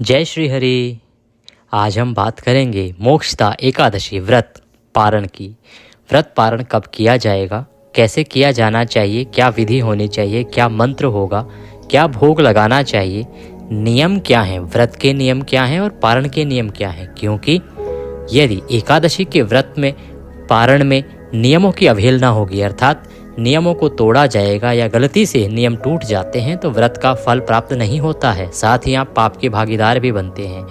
जय श्री हरि। आज हम बात करेंगे मोक्षदा एकादशी व्रत पारण की। व्रत पारण कब किया जाएगा, कैसे किया जाना चाहिए, क्या विधि होनी चाहिए, क्या मंत्र होगा, क्या भोग लगाना चाहिए, नियम क्या हैं, व्रत के नियम क्या हैं और पारण के नियम क्या हैं। क्योंकि यदि एकादशी के व्रत में पारण में नियमों की अवहेलना होगी, अर्थात नियमों को तोड़ा जाएगा या गलती से नियम टूट जाते हैं, तो व्रत का फल प्राप्त नहीं होता है, साथ ही आप पाप के भागीदार भी बनते हैं।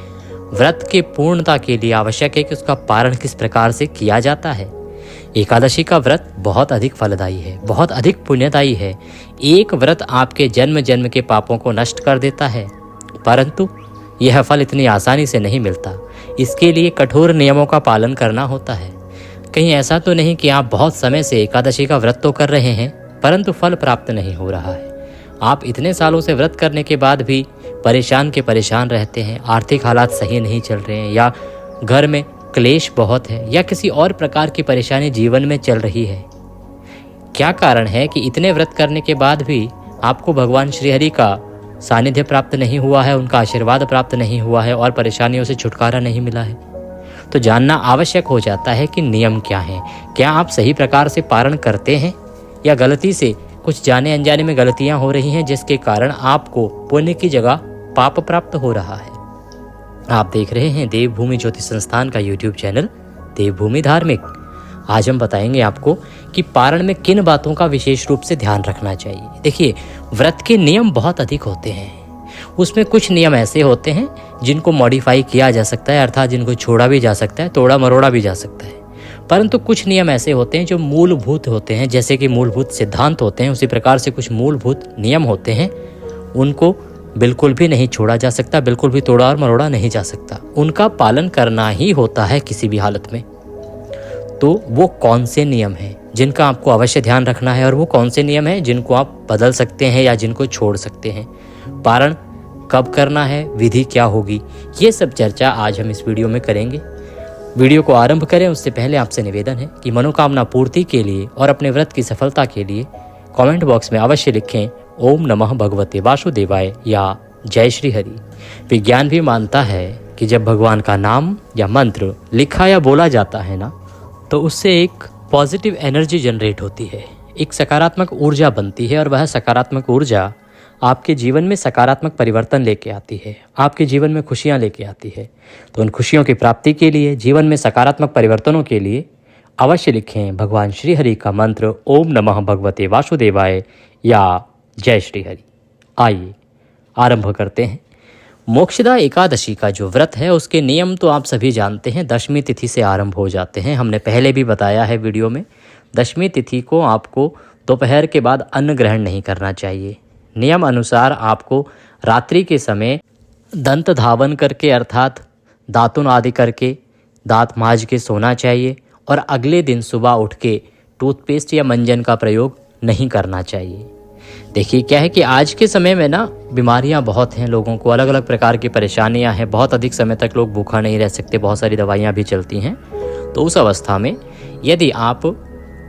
व्रत के पूर्णता के लिए आवश्यक है कि उसका पारण किस प्रकार से किया जाता है। एकादशी का व्रत बहुत अधिक फलदायी है, बहुत अधिक पुण्यदायी है। एक व्रत आपके जन्म जन्म के पापों को नष्ट कर देता है, परंतु यह फल इतनी आसानी से नहीं मिलता। इसके लिए कठोर नियमों का पालन करना होता है। कहीं ऐसा तो नहीं कि आप बहुत समय से एकादशी का व्रत तो कर रहे हैं, परंतु फल प्राप्त नहीं हो रहा है। आप इतने सालों से व्रत करने के बाद भी परेशान के परेशान रहते हैं, आर्थिक हालात सही नहीं चल रहे हैं, या घर में क्लेश बहुत है, या किसी और प्रकार की परेशानी जीवन में चल रही है। क्या कारण है कि इतने व्रत करने के बाद भी आपको भगवान श्रीहरि का सानिध्य प्राप्त नहीं हुआ है, उनका आशीर्वाद प्राप्त नहीं हुआ है और परेशानियों से छुटकारा नहीं मिला है? तो जानना आवश्यक हो जाता है कि नियम क्या है। क्या आप सही प्रकार से पारण करते हैं या गलती से कुछ जाने अनजाने में गलतियां हो रही हैं, जिसके कारण आपको पुण्य की जगह पाप प्राप्त हो रहा है। आप देख रहे हैं देवभूमि ज्योति संस्थान का यूट्यूब चैनल देवभूमि धार्मिक। आज हम बताएंगे आपको कि पारण में किन बातों का विशेष रूप से ध्यान रखना चाहिए। देखिए, व्रत के नियम बहुत अधिक होते हैं। उसमें कुछ नियम ऐसे होते हैं जिनको मॉडिफाई किया जा सकता है, अर्थात जिनको छोड़ा भी जा सकता है, तोड़ा मरोड़ा भी जा सकता है। परंतु कुछ नियम ऐसे होते हैं जो मूलभूत होते हैं, जैसे कि मूलभूत सिद्धांत होते हैं, उसी प्रकार से कुछ मूलभूत नियम होते हैं। उनको बिल्कुल भी नहीं छोड़ा जा सकता, बिल्कुल भी तोड़ा और मरोड़ा नहीं जा सकता। उनका पालन करना ही होता है किसी भी हालत में। तो वो कौन से नियम हैं जिनका आपको अवश्य ध्यान रखना है, और वो कौन से नियम हैं जिनको आप बदल सकते हैं या जिनको छोड़ सकते हैं। पारण कब करना है, विधि क्या होगी, ये सब चर्चा आज हम इस वीडियो में करेंगे। वीडियो को आरंभ करें उससे पहले आपसे निवेदन है कि मनोकामना पूर्ति के लिए और अपने व्रत की सफलता के लिए कमेंट बॉक्स में अवश्य लिखें ओम नमः भगवते वासुदेवाय या जय श्री हरि। विज्ञान भी मानता है कि जब भगवान का नाम या मंत्र लिखा या बोला जाता है ना, तो उससे एक पॉजिटिव एनर्जी जनरेट होती है, एक सकारात्मक ऊर्जा बनती है, और वह सकारात्मक ऊर्जा आपके जीवन में सकारात्मक परिवर्तन लेके आती है, आपके जीवन में खुशियाँ लेके आती है। तो उन खुशियों की प्राप्ति के लिए, जीवन में सकारात्मक परिवर्तनों के लिए अवश्य लिखें भगवान श्री हरि का मंत्र ओम नमः भगवते वासुदेवाय या जय श्री हरि। आइए आरंभ करते हैं। मोक्षदा एकादशी का जो व्रत है उसके नियम तो आप सभी जानते हैं, दशमी तिथि से आरंभ हो जाते हैं। हमने पहले भी बताया है वीडियो में, दशमी तिथि को आपको दोपहर के बाद अन्न ग्रहण नहीं करना चाहिए। नियम अनुसार आपको रात्रि के समय दंत धावन करके, अर्थात दातुन आदि करके दांत मांज के सोना चाहिए, और अगले दिन सुबह उठ के टूथपेस्ट या मंजन का प्रयोग नहीं करना चाहिए। देखिए, क्या है कि आज के समय में ना बीमारियां बहुत हैं, लोगों को अलग अलग प्रकार की परेशानियां हैं, बहुत अधिक समय तक लोग भूखा नहीं रह सकते, बहुत सारी दवाइयां भी चलती हैं। तो उस अवस्था में यदि आप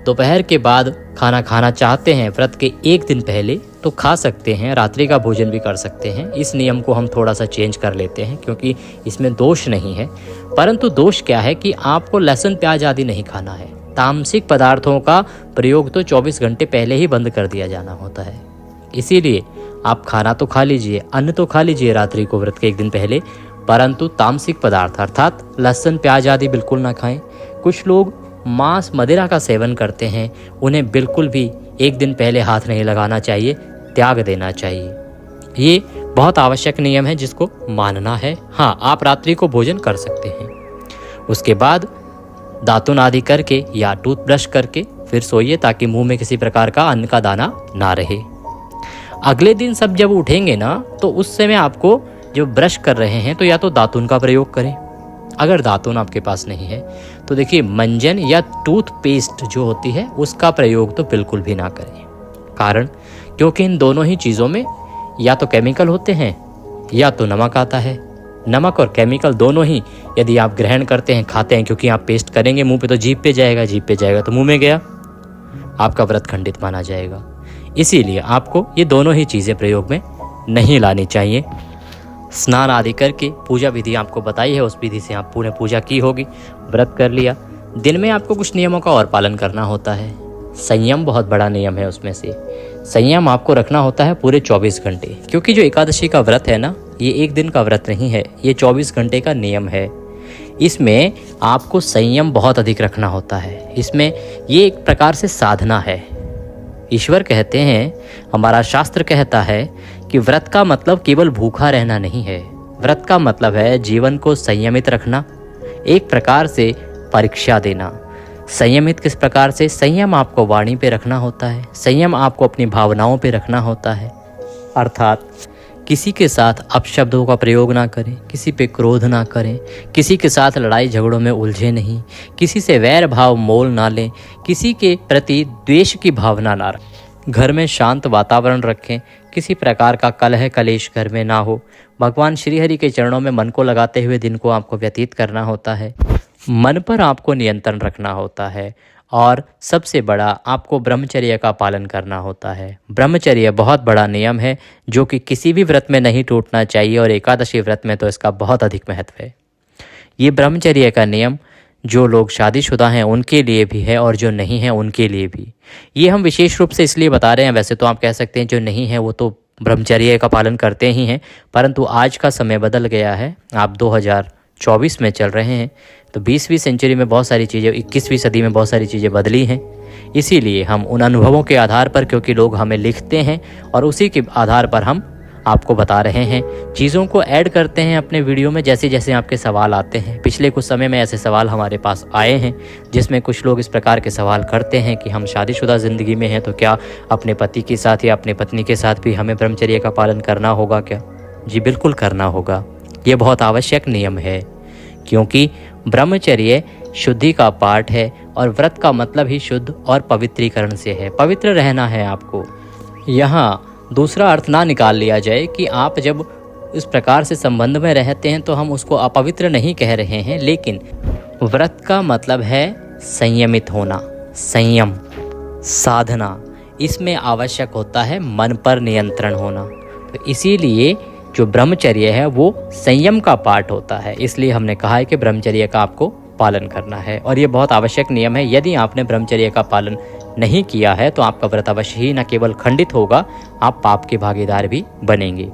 दोपहर के बाद खाना खाना चाहते हैं व्रत के एक दिन पहले, तो खा सकते हैं, रात्रि का भोजन भी कर सकते हैं। इस नियम को हम थोड़ा सा चेंज कर लेते हैं क्योंकि इसमें दोष नहीं है। परंतु दोष क्या है कि आपको लहसुन प्याज आदि नहीं खाना है। तामसिक पदार्थों का प्रयोग तो 24 घंटे पहले ही बंद कर दिया जाना होता है। इसीलिए आप खाना तो खा लीजिए, अन्न तो खा लीजिए रात्रि को व्रत के एक दिन पहले, परंतु तामसिक पदार्थ अर्थात लहसुन प्याज आदि बिल्कुल ना खाएं। कुछ लोग मांस मदिरा का सेवन करते हैं, उन्हें बिल्कुल भी एक दिन पहले हाथ नहीं लगाना चाहिए, त्याग देना चाहिए। ये बहुत आवश्यक नियम है जिसको मानना है। हाँ, आप रात्रि को भोजन कर सकते हैं। उसके बाद दातुन आदि करके या टूथब्रश करके फिर सोइए, ताकि मुंह में किसी प्रकार का अन्न का दाना ना रहे। अगले दिन सब जब उठेंगे ना, तो उस समय आपको जो ब्रश कर रहे हैं तो या तो दातुन का प्रयोग करें। अगर दातुन आपके पास नहीं है तो देखिए, मंजन या टूथपेस्ट जो होती है उसका प्रयोग तो बिल्कुल भी ना करें। कारण, क्योंकि इन दोनों ही चीज़ों में या तो केमिकल होते हैं या तो नमक आता है। नमक और केमिकल दोनों ही यदि आप ग्रहण करते हैं, खाते हैं, क्योंकि आप पेस्ट करेंगे मुंह पे तो जीभ पे जाएगा, जीभ पे जाएगा तो मुंह में गया, आपका व्रत खंडित माना जाएगा। इसीलिए आपको ये दोनों ही चीज़ें प्रयोग में नहीं लानी चाहिए। स्नान आदि करके पूजा विधि आपको बताई है, उस विधि से आप पूर्ण पूजा की होगी, व्रत कर लिया। दिन में आपको कुछ नियमों का और पालन करना होता है। संयम बहुत बड़ा नियम है, उसमें से संयम आपको रखना होता है पूरे 24 घंटे, क्योंकि जो एकादशी का व्रत है ना, ये एक दिन का व्रत नहीं है, ये 24 घंटे का नियम है। इसमें आपको संयम बहुत अधिक रखना होता है। इसमें ये एक प्रकार से साधना है। ईश्वर कहते हैं, हमारा शास्त्र कहता है कि व्रत का मतलब केवल भूखा रहना नहीं है। व्रत का मतलब है जीवन को संयमित रखना, एक प्रकार से परीक्षा देना। संयमित किस प्रकार से? संयम आपको वाणी पे रखना होता है, संयम आपको अपनी भावनाओं पे रखना होता है। अर्थात किसी के साथ अपशब्दों का प्रयोग ना करें, किसी पे क्रोध ना करें, किसी के साथ लड़ाई झगड़ों में उलझे नहीं, किसी से वैर भाव मोल ना लें, किसी के प्रति द्वेष की भावना ना रखें, घर में शांत वातावरण रखें, किसी प्रकार का कलह कलेश घर में ना हो। भगवान श्रीहरि के चरणों में मन को लगाते हुए दिन को आपको व्यतीत करना होता है। मन पर आपको नियंत्रण रखना होता है और सबसे बड़ा आपको ब्रह्मचर्य का पालन करना होता है। ब्रह्मचर्य बहुत बड़ा नियम है जो कि किसी भी व्रत में नहीं टूटना चाहिए, और एकादशी व्रत में तो इसका बहुत अधिक महत्व है। ये ब्रह्मचर्य का नियम जो लोग शादीशुदा हैं उनके लिए भी है और जो नहीं हैं उनके लिए भी। ये हम विशेष रूप से इसलिए बता रहे हैं, वैसे तो आप कह सकते हैं जो नहीं है वो तो ब्रह्मचर्य का पालन करते ही हैं, परंतु आज का समय बदल गया है। आप 2024 में चल रहे हैं, तो 20वीं सेंचुरी में बहुत सारी चीज़ें, 21वीं सदी में बहुत सारी चीज़ें बदली हैं। इसीलिए हम उन अनुभवों के आधार पर, क्योंकि लोग हमें लिखते हैं और उसी के आधार पर हम आपको बता रहे हैं, चीज़ों को ऐड करते हैं अपने वीडियो में जैसे जैसे आपके सवाल आते हैं। पिछले कुछ समय में ऐसे सवाल हमारे पास आए हैं जिसमें कुछ लोग इस प्रकार के सवाल करते हैं कि हम शादीशुदा ज़िंदगी में हैं तो क्या अपने पति के साथ या अपनी पत्नी के साथ भी हमें ब्रह्मचर्य का पालन करना होगा क्या? जी बिल्कुल करना होगा। ये बहुत आवश्यक नियम है, क्योंकि ब्रह्मचर्य शुद्धि का पाठ है और व्रत का मतलब ही शुद्ध और पवित्रीकरण से है। पवित्र रहना है आपको। यहाँ दूसरा अर्थ ना निकाल लिया जाए कि आप जब इस प्रकार से संबंध में रहते हैं तो हम उसको अपवित्र नहीं कह रहे हैं, लेकिन व्रत का मतलब है संयमित होना, संयम, साधना। इसमें आवश्यक होता है मन पर नियंत्रण होना। तो इसीलिए जो ब्रह्मचर्य है वो संयम का पाठ होता है। इसलिए हमने कहा है कि ब्रह्मचर्य का आपको पालन करना है और ये बहुत आवश्यक नियम है। यदि आपने ब्रह्मचर्य का पालन नहीं किया है तो आपका व्रत अवश्य ही न केवल खंडित होगा, आप पाप के भागीदार भी बनेंगे।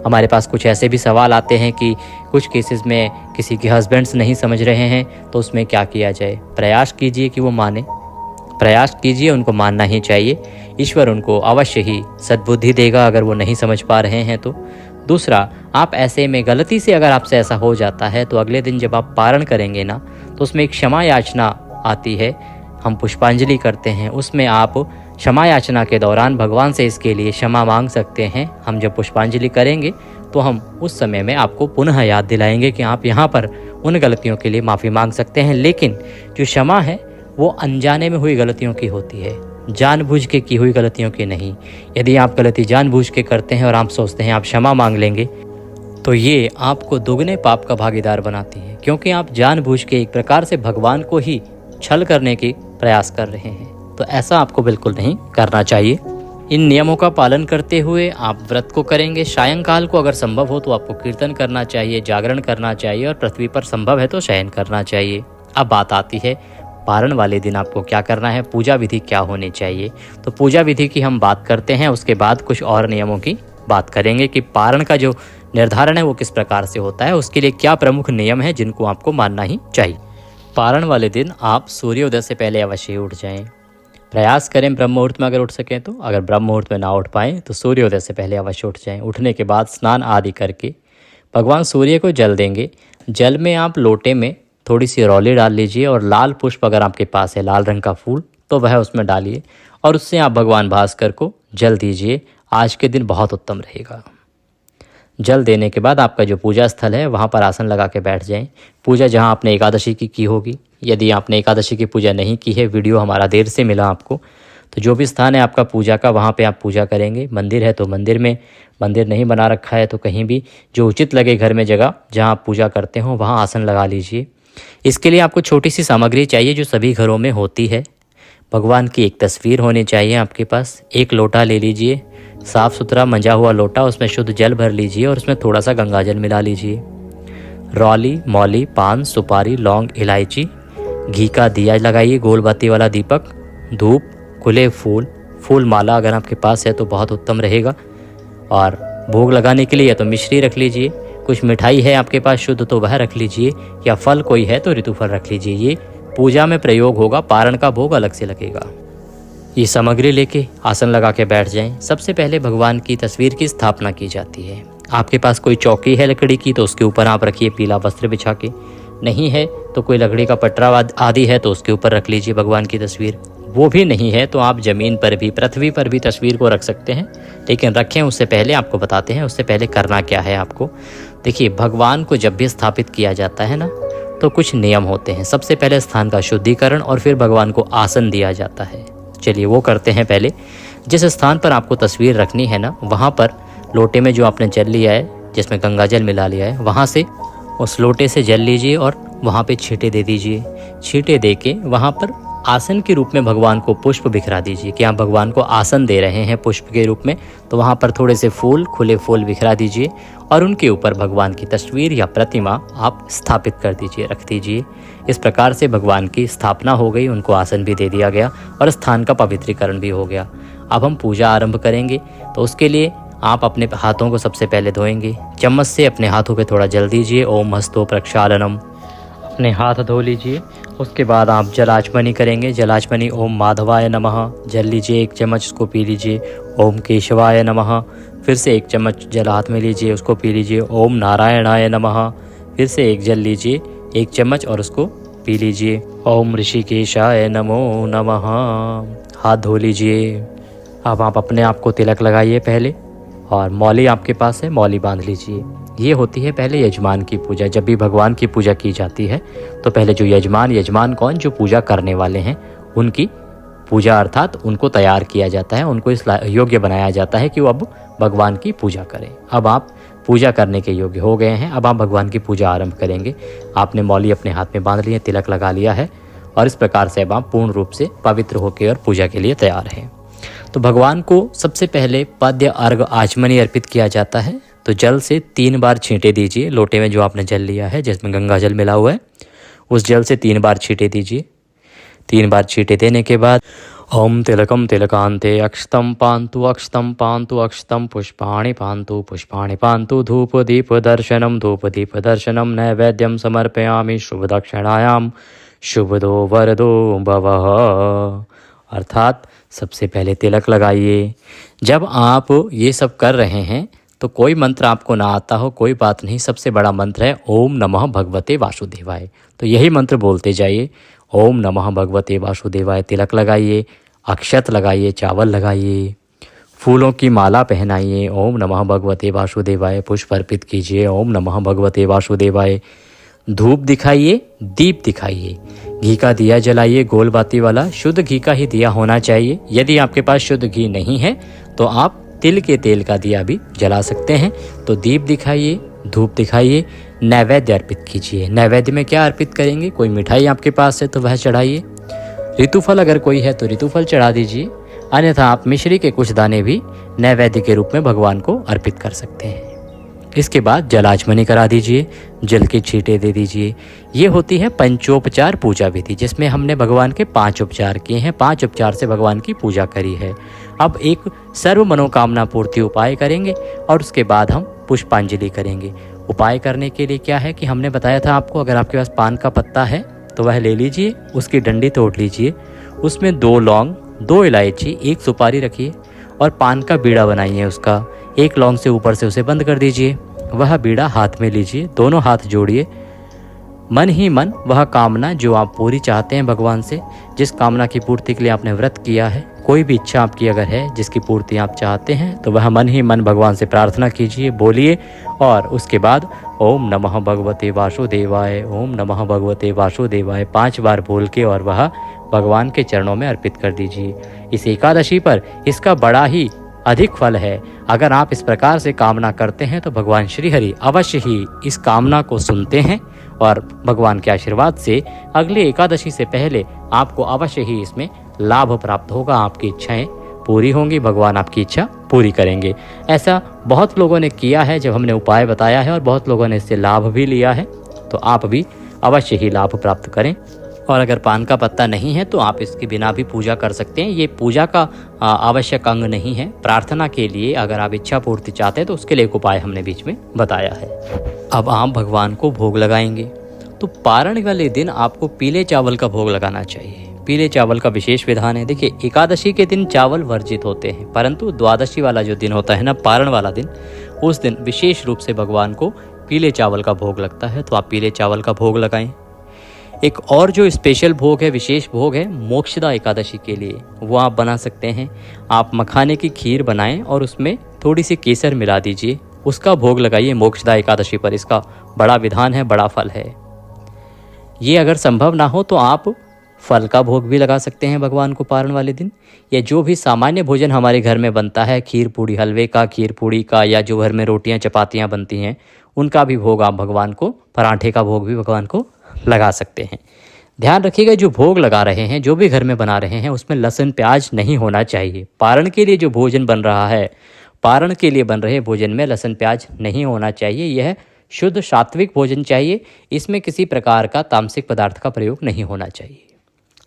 हमारे पास कुछ ऐसे भी सवाल आते हैं कि कुछ केसेस में किसी के हस्बैंड्स नहीं समझ रहे हैं तो उसमें क्या किया जाए? प्रयास कीजिए कि वो माने, प्रयास कीजिए, उनको मानना ही चाहिए। ईश्वर उनको अवश्य ही सद्बुद्धि देगा अगर वो नहीं समझ पा रहे हैं तो। दूसरा, आप ऐसे में गलती से अगर आपसे ऐसा हो जाता है तो अगले दिन जब आप पारण करेंगे ना तो उसमें एक क्षमा याचना आती है, हम पुष्पांजलि करते हैं। उसमें आप क्षमा याचना के दौरान भगवान से इसके लिए क्षमा मांग सकते हैं। हम जब पुष्पांजलि करेंगे तो हम उस समय में आपको पुनः याद दिलाएंगे कि आप यहाँ पर उन गलतियों के लिए माफ़ी मांग सकते हैं। लेकिन जो क्षमा है वो अनजाने में हुई गलतियों की होती है, जानबूझ के की हुई गलतियों की नहीं। यदि आप गलती जानबूझ के करते हैं और आप सोचते हैं आप क्षमा मांग लेंगे तो ये आपको दुगने पाप का भागीदार बनाती है, क्योंकि आप जानबूझ के एक प्रकार से भगवान को ही छल करने की प्रयास कर रहे हैं। तो ऐसा आपको बिल्कुल नहीं करना चाहिए। इन नियमों का पालन करते हुए आप व्रत को करेंगे। सायंकाल को अगर संभव हो तो आपको कीर्तन करना चाहिए, जागरण करना चाहिए और पृथ्वी पर संभव है तो शयन करना चाहिए। अब बात आती है पारण वाले दिन आपको क्या करना है, पूजा विधि क्या होनी चाहिए। तो पूजा विधि की हम बात करते हैं, उसके बाद कुछ और नियमों की बात करेंगे कि पारण का जो निर्धारण है वो किस प्रकार से होता है, उसके लिए क्या प्रमुख नियम है जिनको आपको मानना ही चाहिए। पारण वाले दिन आप सूर्योदय से पहले अवश्य उठ जाएं। प्रयास करें ब्रह्म मुहूर्त में अगर उठ सकें तो, अगर ब्रह्म मुहूर्त में ना उठ पाएँ तो सूर्योदय से पहले अवश्य उठ जाएं। उठने के बाद स्नान आदि करके भगवान सूर्य को जल देंगे। जल में आप लोटे में थोड़ी सी रौली डाल लीजिए और लाल पुष्प अगर आपके पास है, लाल रंग का फूल, तो वह उसमें डालिए और उससे आप भगवान भास्कर को जल दीजिए। आज के दिन बहुत उत्तम रहेगा। जल देने के बाद आपका जो पूजा स्थल है वहाँ पर आसन लगा के बैठ जाएं। पूजा जहाँ आपने एकादशी की होगी, यदि आपने एकादशी की पूजा नहीं की है, वीडियो हमारा देर से मिला आपको, तो जो भी स्थान है आपका पूजा का वहाँ पे आप पूजा करेंगे। मंदिर है तो मंदिर में, मंदिर नहीं बना रखा है तो कहीं भी जो उचित लगे घर में जगह जहाँ आप पूजा करते हो वहाँ आसन लगा लीजिए। इसके लिए आपको छोटी सी सामग्री चाहिए जो सभी घरों में होती है। भगवान की एक तस्वीर होनी चाहिए आपके पास। एक लोटा ले लीजिए, साफ़ सुथरा मंजा हुआ लोटा, उसमें शुद्ध जल भर लीजिए और उसमें थोड़ा सा गंगाजल मिला लीजिए। रौली, मौली, पान, सुपारी, लौंग, इलायची, घी का दिया लगाइए, गोल बाती वाला दीपक, धूप, खुले फूल, फूल माला अगर आपके पास है तो बहुत उत्तम रहेगा। और भोग लगाने के लिए या तो मिश्री रख लीजिए, कुछ मिठाई है आपके पास शुद्ध तो वह रख लीजिए, या फल कोई है तो ऋतुफल रख लीजिए। ये पूजा में प्रयोग होगा, पारण का भोग अलग से लगेगा। ये सामग्री लेके आसन लगा के बैठ जाएं। सबसे पहले भगवान की तस्वीर की स्थापना की जाती है। आपके पास कोई चौकी है लकड़ी की तो उसके ऊपर आप रखिए पीला वस्त्र बिछा के, नहीं है तो कोई लकड़ी का पटरा आदि है तो उसके ऊपर रख लीजिए भगवान की तस्वीर। वो भी नहीं है तो आप ज़मीन पर भी, पृथ्वी पर भी तस्वीर को रख सकते हैं, लेकिन रखें उससे पहले आपको बताते हैं उससे पहले करना क्या है आपको। देखिए, भगवान को जब भी स्थापित किया जाता है ना तो कुछ नियम होते हैं। सबसे पहले स्थान का शुद्धिकरण और फिर भगवान को आसन दिया जाता है। चलिए वो करते हैं। पहले जिस स्थान पर आपको तस्वीर रखनी है ना, वहाँ पर लोटे में जो आपने जल लिया है, जिसमें गंगा जल मिला लिया है, वहाँ से उस लोटे से जल लीजिए और वहाँ पे छींटे दे दीजिए। छींटे दे के वहाँ पर आसन के रूप में भगवान को पुष्प बिखरा दीजिए कि आप भगवान को आसन दे रहे हैं पुष्प के रूप में। तो वहाँ पर थोड़े से फूल, खुले फूल बिखरा दीजिए और उनके ऊपर भगवान की तस्वीर या प्रतिमा आप स्थापित कर दीजिए, रख दीजिए। इस प्रकार से भगवान की स्थापना हो गई, उनको आसन भी दे दिया गया और स्थान का पवित्रीकरण भी हो गया। अब हम पूजा आरंभ करेंगे तो उसके लिए आप अपने हाथों को सबसे पहले धोएंगे। चम्मच से अपने हाथों पे थोड़ा जल दीजिए। ओम हस्तो प्रक्षालनम, अपने हाथ धो लीजिए। उसके बाद आप जलाचमनी करेंगे। जलाचमनी ओम माधवाय नमः, जल लीजिए 1 चम्मच, उसको पी लीजिए। ओम केशवाय नमः, फिर से 1 चम्मच जल हाथ में लीजिए, उसको पी लीजिए। ओम नारायणाय नमः, फिर से 1 जल लीजिए 1 चम्मच और उसको पी लीजिए। ओम ऋषिकेशाय नमो नमः, हाथ धो लीजिए। अब आप अपने आप को तिलक लगाइए पहले, और मौली आपके पास है, मौली बांध लीजिए। ये होती है पहले यजमान की पूजा। जब भी भगवान की पूजा की जाती है तो पहले जो यजमान कौन, जो पूजा करने वाले हैं, उनकी पूजा अर्थात उनको तैयार किया जाता है, उनको इस योग्य बनाया जाता है कि वो अब भगवान की पूजा करें। अब आप पूजा करने के योग्य हो गए हैं। अब आप भगवान की पूजा आरंभ करेंगे। आपने मौली अपने हाथ में बांध ली है, तिलक लगा लिया है और इस प्रकार से अब आप पूर्ण रूप से पवित्र होकर और पूजा के लिए तैयार हैं। तो भगवान को सबसे पहले पद्य, अर्घ, आचमनी अर्पित किया जाता है। तो जल से 3 बार छींटे दीजिए। लोटे में जो आपने जल लिया है, जिसमें गंगा जल मिला हुआ है, उस जल से 3 बार छींटे दीजिए। 3 बार छींटे देने के बाद ओम तिलकम तिलकांते अक्षतम पान्तु अक्षतम पान्तु अक्षतम पुष्पाणि पान्तु धूप दीप दर्शनम नैवेद्यम समर्पयामि शुभ दक्षिणायाम शुभदो वरदो भवः। अर्थात सबसे पहले तिलक लगाइए। जब आप ये सब कर रहे हैं तो कोई मंत्र आपको ना आता हो, कोई बात नहीं। सबसे बड़ा मंत्र है ओम नमः भगवते वासुदेवाय। तो यही मंत्र बोलते जाइए, ओम नमः भगवते वासुदेवाय। तिलक लगाइए, अक्षत लगाइए, चावल लगाइए, फूलों की माला पहनाइए। ओम नमः भगवते वासुदेवाय। पुष्प अर्पित कीजिए। ओम नमः भगवते वासुदेवाय। धूप दिखाइए, दीप दिखाइए, घी का दिया जलाइए, गोल बाती वाला। शुद्ध घी का ही दिया होना चाहिए। यदि आपके पास शुद्ध घी नहीं है तो आप तिल के तेल का दिया भी जला सकते हैं। तो दीप दिखाइए, धूप दिखाइए, नैवेद्य अर्पित कीजिए। नैवेद्य में क्या अर्पित करेंगे? कोई मिठाई आपके पास है तो वह चढ़ाइए। ऋतुफल अगर कोई है तो ऋतुफल चढ़ा दीजिए, अन्यथा आप मिश्री के कुछ दाने भी नैवेद्य के रूप में भगवान को अर्पित कर सकते हैं। इसके बाद जलाचमनी करा दीजिए, जल के छींटे दे दीजिए। ये होती है पंचोपचार पूजा विधि, जिसमें हमने भगवान के 5 उपचार किए हैं। 5 उपचार से भगवान की पूजा करी है। अब एक सर्व मनोकामना पूर्ति उपाय करेंगे और उसके बाद हम पुष्पांजलि करेंगे। उपाय करने के लिए क्या है कि हमने बताया था आपको, अगर आपके पास पान का पत्ता है तो वह ले लीजिए, उसकी डंडी तोड़ लीजिए, उसमें 2 लौंग, 2 इलायची, 1 सुपारी रखिए और पान का बीड़ा बनाइए। उसका 1 लौंग से ऊपर से उसे बंद कर दीजिए। वह बीड़ा हाथ में लीजिए, दोनों हाथ जोड़िए। मन ही मन वह कामना जो आप पूरी चाहते हैं भगवान से, जिस कामना की पूर्ति के लिए आपने व्रत किया है, कोई भी इच्छा आपकी अगर है जिसकी पूर्ति आप चाहते हैं, तो वह मन ही मन भगवान से प्रार्थना कीजिए, बोलिए। और उसके बाद ओम नमः भगवते वासुदेवाय, ओम नमः भगवते वासुदेवाय 5 बार बोल के और वह भगवान के चरणों में अर्पित कर दीजिए। इस एकादशी पर इसका बड़ा ही अधिक फल है। अगर आप इस प्रकार से कामना करते हैं तो भगवान श्री हरि अवश्य ही इस कामना को सुनते हैं और भगवान के आशीर्वाद से अगले एकादशी से पहले आपको अवश्य ही इसमें लाभ प्राप्त होगा। आपकी इच्छाएं पूरी होंगी, भगवान आपकी इच्छा पूरी करेंगे। ऐसा बहुत लोगों ने किया है जब हमने उपाय बताया है, और बहुत लोगों ने इससे लाभ भी लिया है। तो आप भी अवश्य ही लाभ प्राप्त करें। और अगर पान का पत्ता नहीं है तो आप इसके बिना भी पूजा कर सकते हैं। ये पूजा का आवश्यक अंग नहीं है। प्रार्थना के लिए अगर आप इच्छा पूर्ति चाहते हैं तो उसके लिए एक उपाय हमने बीच में बताया है। अब आप भगवान को भोग लगाएंगे। तो पारण वाले दिन आपको पीले चावल का भोग लगाना चाहिए। पीले चावल का विशेष विधान है। देखिए, एकादशी के दिन चावल वर्जित होते हैं, परंतु द्वादशी वाला जो दिन होता है ना, पारण वाला दिन, उस दिन विशेष रूप से भगवान को पीले चावल का भोग लगता है। तो आप पीले चावल का भोग लगाएं। एक और जो स्पेशल भोग है, विशेष भोग है मोक्षदा एकादशी के लिए, वो आप बना सकते हैं। आप मखाने की खीर बनाएं और उसमें थोड़ी सी केसर मिला दीजिए, उसका भोग लगाइए मोक्षदा एकादशी पर। इसका बड़ा विधान है, बड़ा फल है। ये अगर संभव ना हो तो आप फल का भोग भी लगा सकते हैं भगवान को पारण वाले दिन। या जो भी सामान्य भोजन हमारे घर में बनता है, खीर पूड़ी, हलवे का, खीर पूड़ी का, या जो घर में रोटियां चपातियां बनती हैं, उनका भी भोग आप भगवान को, पराठे का भोग भी भगवान को लगा सकते हैं। ध्यान रखिएगा, जो भोग लगा रहे हैं, जो भी घर में बना रहे हैं, उसमें लहसुन प्याज नहीं होना चाहिए। पारण के लिए जो भोजन बन रहा है, पारण के लिए बन रहे भोजन में लहसुन प्याज नहीं होना चाहिए। यह शुद्ध सात्विक भोजन चाहिए। इसमें किसी प्रकार का तामसिक पदार्थ का प्रयोग नहीं होना चाहिए।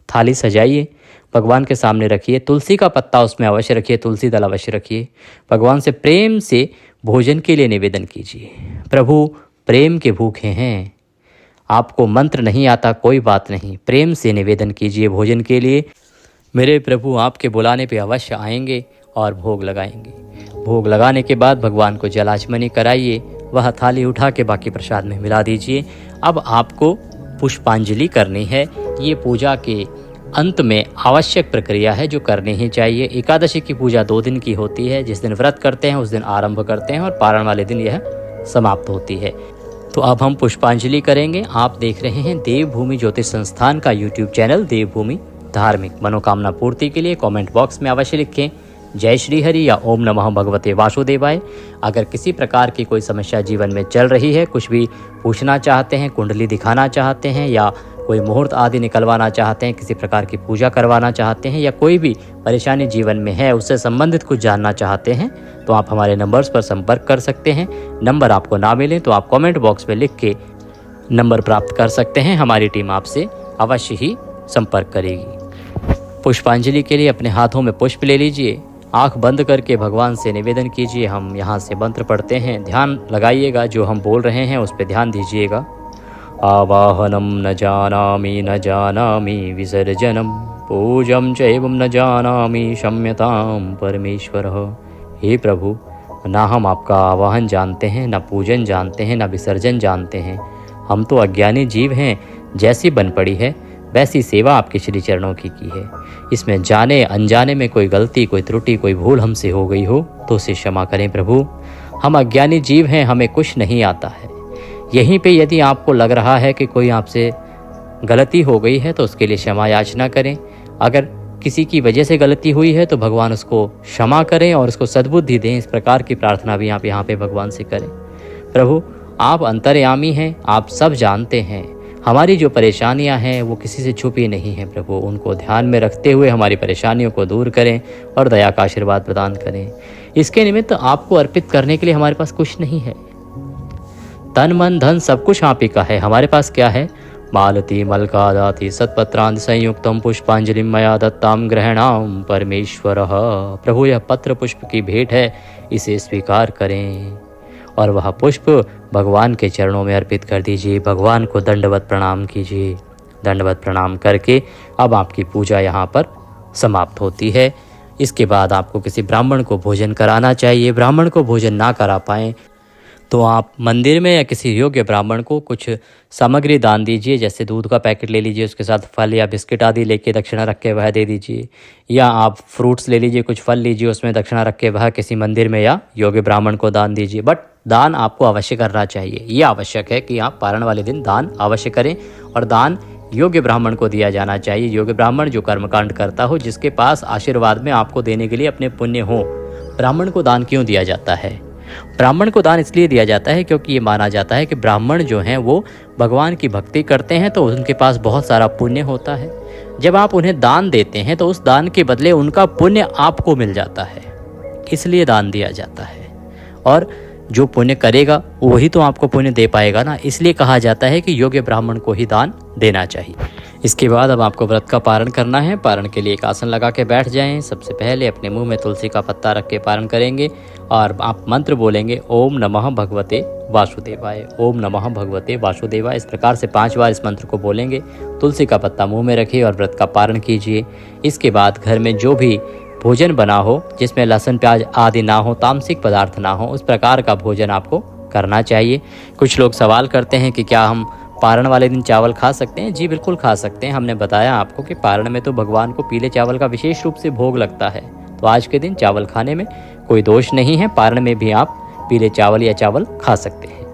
थाली सजाइए, भगवान के सामने रखिए, तुलसी का पत्ता उसमें अवश्य रखिए, तुलसी दल अवश्य रखिए। भगवान से प्रेम से भोजन के लिए निवेदन कीजिए। प्रभु प्रेम के भूखे हैं, आपको मंत्र नहीं आता, कोई बात नहीं, प्रेम से निवेदन कीजिए भोजन के लिए। मेरे प्रभु आपके बुलाने पे अवश्य आएंगे और भोग लगाएंगे। भोग लगाने के बाद भगवान को जलाचमनी कराइए, वह थाली उठा के बाकी प्रसाद में मिला दीजिए। अब आपको पुष्पांजलि करनी है। ये पूजा के अंत में आवश्यक प्रक्रिया है जो करनी ही चाहिए। एकादशी की पूजा 2 दिन की होती है। जिस दिन व्रत करते हैं उस दिन आरंभ करते हैं, और पारण वाले दिन यह समाप्त होती है। तो अब हम पुष्पांजलि करेंगे। आप देख रहे हैं देवभूमि ज्योतिष संस्थान का यूट्यूब चैनल देवभूमि धार्मिक। मनोकामना पूर्ति के लिए कमेंट बॉक्स में अवश्य लिखें जय श्री हरि या ओम नमः भगवते वासुदेवाय। अगर किसी प्रकार की कोई समस्या जीवन में चल रही है, कुछ भी पूछना चाहते हैं, कुंडली दिखाना चाहते हैं, या कोई मुहूर्त आदि निकलवाना चाहते हैं, किसी प्रकार की पूजा करवाना चाहते हैं, या कोई भी परेशानी जीवन में है उससे संबंधित कुछ जानना चाहते हैं, तो आप हमारे नंबर्स पर संपर्क कर सकते हैं। नंबर आपको ना मिले तो आप कमेंट बॉक्स में लिख के नंबर प्राप्त कर सकते हैं। हमारी टीम आपसे अवश्य ही संपर्क करेगी। पुष्पांजलि के लिए अपने हाथों में पुष्प ले लीजिए, आंख बंद करके भगवान से निवेदन कीजिए। हम यहाँ से मंत्र पढ़ते हैं, ध्यान लगाइएगा, जो हम बोल रहे हैं उस पर ध्यान दीजिएगा। आवाहनम न जानामि न जानामि विसर्जनम पूजम च एवं न जानामि क्षम्यताम परमेश्वर। हे प्रभु, ना हम आपका आवाहन जानते हैं, ना पूजन जानते हैं, ना विसर्जन जानते हैं। हम तो अज्ञानी जीव हैं। जैसी बन पड़ी है वैसी सेवा आपके श्री चरणों की है। इसमें जाने अनजाने में कोई गलती, कोई त्रुटि, कोई भूल हमसे हो गई हो तो उसे क्षमा करें प्रभु। हम अज्ञानी जीव हैं, हमें कुछ नहीं आता है। यहीं पे यदि आपको लग रहा है कि कोई आपसे गलती हो गई है तो उसके लिए क्षमा याचना करें। अगर किसी की वजह से गलती हुई है तो भगवान उसको क्षमा करें और उसको सद्बुद्धि दें। इस प्रकार की प्रार्थना भी आप यहाँ पे भगवान से करें। प्रभु, आप अंतर्यामी हैं, आप सब जानते हैं। हमारी जो परेशानियां हैं वो किसी से छुपी नहीं हैं प्रभु। उनको ध्यान में रखते हुए हमारी परेशानियों को दूर करें और दया का आशीर्वाद प्रदान करें। इसके निमित्त आपको अर्पित करने के लिए हमारे पास कुछ नहीं है। तन मन धन सब कुछ आप ही का है। हमारे पास क्या है? मालती मलकादाति सत्पत्रांत संयुक्तम पुष्पांजलिम मया दत्ताम ग्रहणाम परमेश्वर। प्रभु, यह पत्र पुष्प की भेंट है, इसे स्वीकार करें और वह पुष्प भगवान के चरणों में अर्पित कर दीजिए। भगवान को दंडवत प्रणाम कीजिए। दंडवत प्रणाम करके अब आपकी पूजा यहाँ पर समाप्त होती है। इसके बाद आपको किसी ब्राह्मण को भोजन कराना चाहिए। ब्राह्मण को भोजन ना करा पाएँ तो आप मंदिर में या किसी योग्य ब्राह्मण को कुछ सामग्री दान दीजिए। जैसे दूध का पैकेट ले लीजिए, उसके साथ फल या बिस्किट आदि लेके दक्षिणा रख के वह दे दीजिए। या आप फ्रूट्स ले लीजिए, कुछ फल लीजिए, उसमें दक्षिणा रख के वह किसी मंदिर में या योग्य ब्राह्मण को दान दीजिए। बट दान आपको अवश्य करना चाहिए। ये आवश्यक है कि आप पारण वाले दिन दान अवश्य करें और दान योग्य ब्राह्मण को दिया जाना चाहिए। योग्य ब्राह्मण जो कर्मकांड करता हो, जिसके पास आशीर्वाद में आपको देने के लिए अपने पुण्य हो। ब्राह्मण को दान क्यों दिया जाता है? ब्राह्मण को दान इसलिए दिया जाता है क्योंकि ये माना जाता है कि ब्राह्मण जो हैं वो भगवान की भक्ति करते हैं तो उनके पास बहुत सारा पुण्य होता है। जब आप उन्हें दान देते हैं तो उस दान के बदले उनका पुण्य आपको मिल जाता है, इसलिए दान दिया जाता है। और जो पुण्य करेगा वही तो आपको पुण्य दे पाएगा ना, इसलिए कहा जाता है कि योग्य ब्राह्मण को ही दान देना चाहिए। इसके बाद अब आपको व्रत का पारण करना है। पारण के लिए एक आसन लगा के बैठ जाएं। सबसे पहले अपने मुंह में तुलसी का पत्ता रख के पारण करेंगे और आप मंत्र बोलेंगे ओम नमः भगवते वासुदेवाय, ओम नमः भगवते वासुदेवाय। इस प्रकार से 5 बार इस मंत्र को बोलेंगे। तुलसी का पत्ता मुंह में रखिए और व्रत का पारण कीजिए। इसके बाद घर में जो भी भोजन बना हो जिसमें लहसुन प्याज आदि ना हो, तामसिक पदार्थ ना हो, उस प्रकार का भोजन आपको करना चाहिए। कुछ लोग सवाल करते हैं कि क्या हम पारण वाले दिन चावल खा सकते हैं? जी बिल्कुल खा सकते हैं। हमने बताया आपको कि पारण में तो भगवान को पीले चावल का विशेष रूप से भोग लगता है, तो आज के दिन चावल खाने में कोई दोष नहीं है। पारण में भी आप पीले चावल या चावल खा सकते हैं।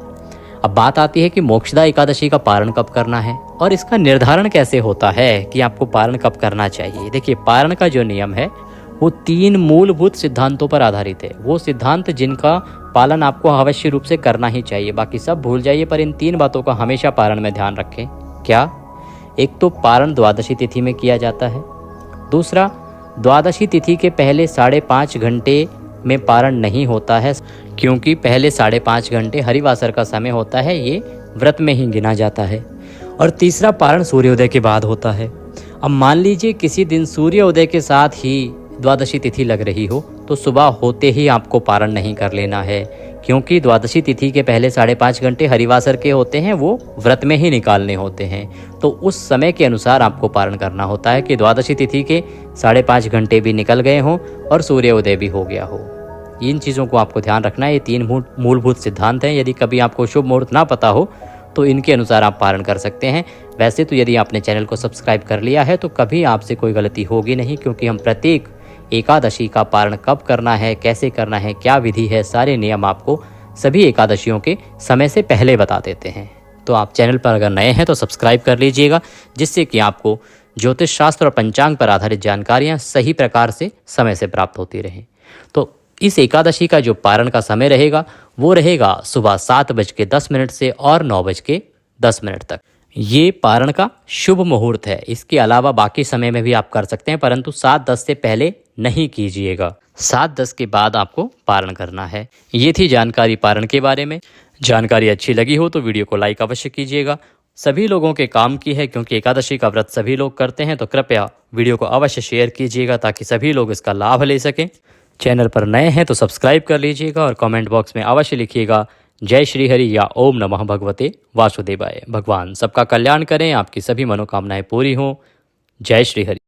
अब बात आती है कि मोक्षदा एकादशी का पारण कब करना है और इसका निर्धारण कैसे होता है कि आपको पारण कब करना चाहिए। देखिए, पारण का जो नियम है वो 3 मूलभूत सिद्धांतों पर आधारित है। वो सिद्धांत जिनका पालन आपको अवश्य रूप से करना ही चाहिए, बाकी सब भूल जाइए, पर इन 3 बातों का हमेशा पारण में ध्यान रखें। क्या? एक तो पारण द्वादशी तिथि में किया जाता है। दूसरा, द्वादशी तिथि के पहले 5.5 घंटे में पारण नहीं होता है, क्योंकि पहले 5.5 घंटे हरिवासर का समय होता है, ये व्रत में ही गिना जाता है। और तीसरा, पारण सूर्योदय के बाद होता है। अब मान लीजिए किसी दिन सूर्योदय के साथ ही द्वादशी तिथि लग रही हो तो सुबह होते ही आपको पारण नहीं कर लेना है, क्योंकि द्वादशी तिथि के पहले 5.5 घंटे हरिवासर के होते हैं, वो व्रत में ही निकालने होते हैं। तो उस समय के अनुसार आपको पारण करना होता है कि द्वादशी तिथि के 5.5 घंटे भी निकल गए हों और सूर्योदय भी हो गया हो। इन चीज़ों को आपको ध्यान रखना है। ये 3 मूलभूत सिद्धांत हैं। यदि कभी आपको शुभ मुहूर्त ना पता हो तो इनके अनुसार आप पारण कर सकते हैं। वैसे तो यदि आपने चैनल को सब्सक्राइब कर लिया है तो कभी आपसे कोई गलती होगी नहीं, क्योंकि हम प्रत्येक एकादशी का पारण कब करना है, कैसे करना है, क्या विधि है, सारे नियम आपको सभी एकादशियों के समय से पहले बता देते हैं। तो आप चैनल पर अगर नए हैं तो सब्सक्राइब कर लीजिएगा, जिससे कि आपको ज्योतिष शास्त्र और पंचांग पर आधारित जानकारियाँ सही प्रकार से समय से प्राप्त होती रहें। तो इस एकादशी का जो पारण का समय रहेगा वो रहेगा सुबह 7:10 से और 9:10 तक। ये पारण का शुभ मुहूर्त है। इसके अलावा बाकी समय में भी आप कर सकते हैं, परंतु 7:10 से पहले नहीं कीजिएगा। 7:10 के बाद आपको पारण करना है। ये थी जानकारी पारण के बारे में। जानकारी अच्छी लगी हो तो वीडियो को लाइक अवश्य कीजिएगा। सभी लोगों के काम की है, क्योंकि एकादशी का व्रत सभी लोग करते हैं, तो कृपया वीडियो को अवश्य शेयर कीजिएगा ताकि सभी लोग इसका लाभ ले सकें। चैनल पर नए हैं तो सब्सक्राइब कर लीजिएगा और कमेंट बॉक्स में अवश्य लिखिएगा जय श्री हरि या ओम नमः भगवते वासुदेवाय। भगवान सबका कल्याण करें, आपकी सभी मनोकामनाएं पूरी हों। जय श्री हरि।